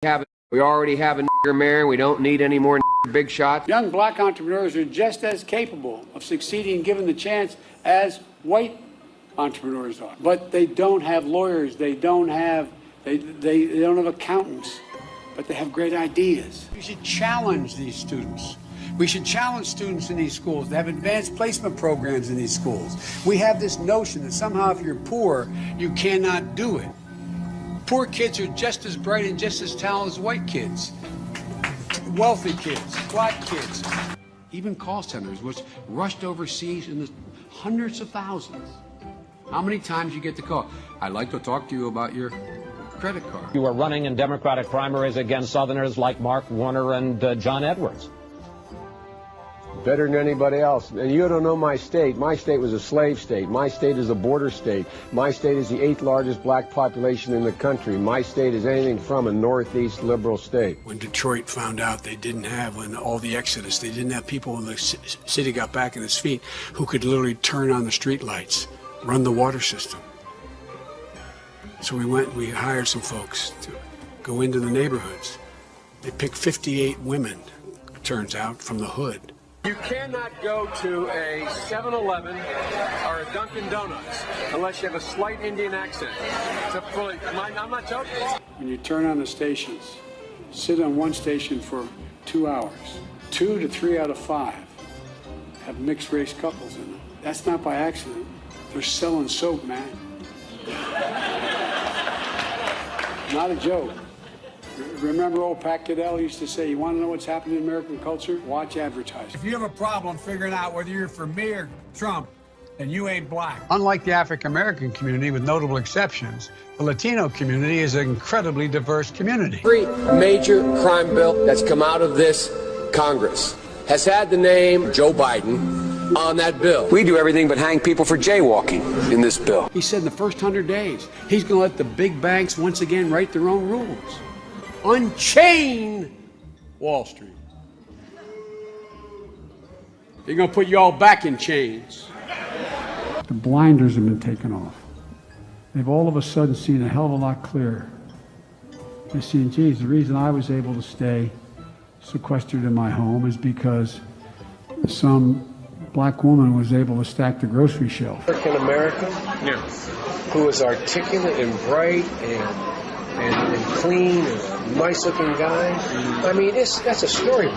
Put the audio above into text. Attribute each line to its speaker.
Speaker 1: We already have a nigger mayor. We don't need any more big shots.
Speaker 2: Young black entrepreneurs are just as capable of succeeding given the chance as white entrepreneurs are. But they don't have lawyers. They don't have accountants. But they have great ideas. We should challenge these students. We should challenge students in these schools to have advanced placement programs in these schools. We have this notion that somehow if you're poor, you cannot do it. Poor kids are just as bright and just as talented as white kids. Wealthy kids, black kids. Even call centers, which rushed overseas in the hundreds of thousands. How many times you get the call? I'd like to talk to you about your credit card.
Speaker 3: You are running in Democratic primaries against Southerners like Mark Warner and John Edwards.
Speaker 4: Better than anybody else. And you don't know my state. My state was a slave state. My state is a border state. My state is the 8th largest black population in the country. My state is anything from a northeast liberal state.
Speaker 2: When Detroit found out they didn't have, when all the exodus, they didn't have people when the city got back on its feet who could literally turn on the street lights, run the water system. So we hired some folks to go into the neighborhoods. They picked 58 women, it turns out, from the hood.
Speaker 1: You cannot go to a 7-Eleven or a Dunkin' Donuts unless you have a slight Indian accent. I'm not joking.
Speaker 2: When you turn on the stations, sit on one station for 2 hours. 2 to 3 out of 5 have mixed race couples in them. That's not by accident. They're selling soap, man. Not a joke. Remember old Pat Goodell used to say, you want to know what's happening in American culture? Watch advertising.
Speaker 5: If you have a problem figuring out whether you're for me or Trump, then you ain't black.
Speaker 2: Unlike the African-American community, with notable exceptions, the Latino community is an incredibly diverse community.
Speaker 1: Every major crime bill that's come out of this Congress has had the name Joe Biden on that bill. We do everything but hang people for jaywalking in this bill.
Speaker 2: He said in the first 100 days, he's going to let the big banks once again write their own rules. Unchain Wall Street. They're going to put you all back in chains. The blinders have been taken off. They've all of a sudden seen a hell of a lot clearer. They're seeing, geez, the reason I was able to stay sequestered in my home is because some black woman was able to stack the grocery shelf.
Speaker 4: African American, who is articulate and bright and clean and nice looking guy. I mean, that's a story.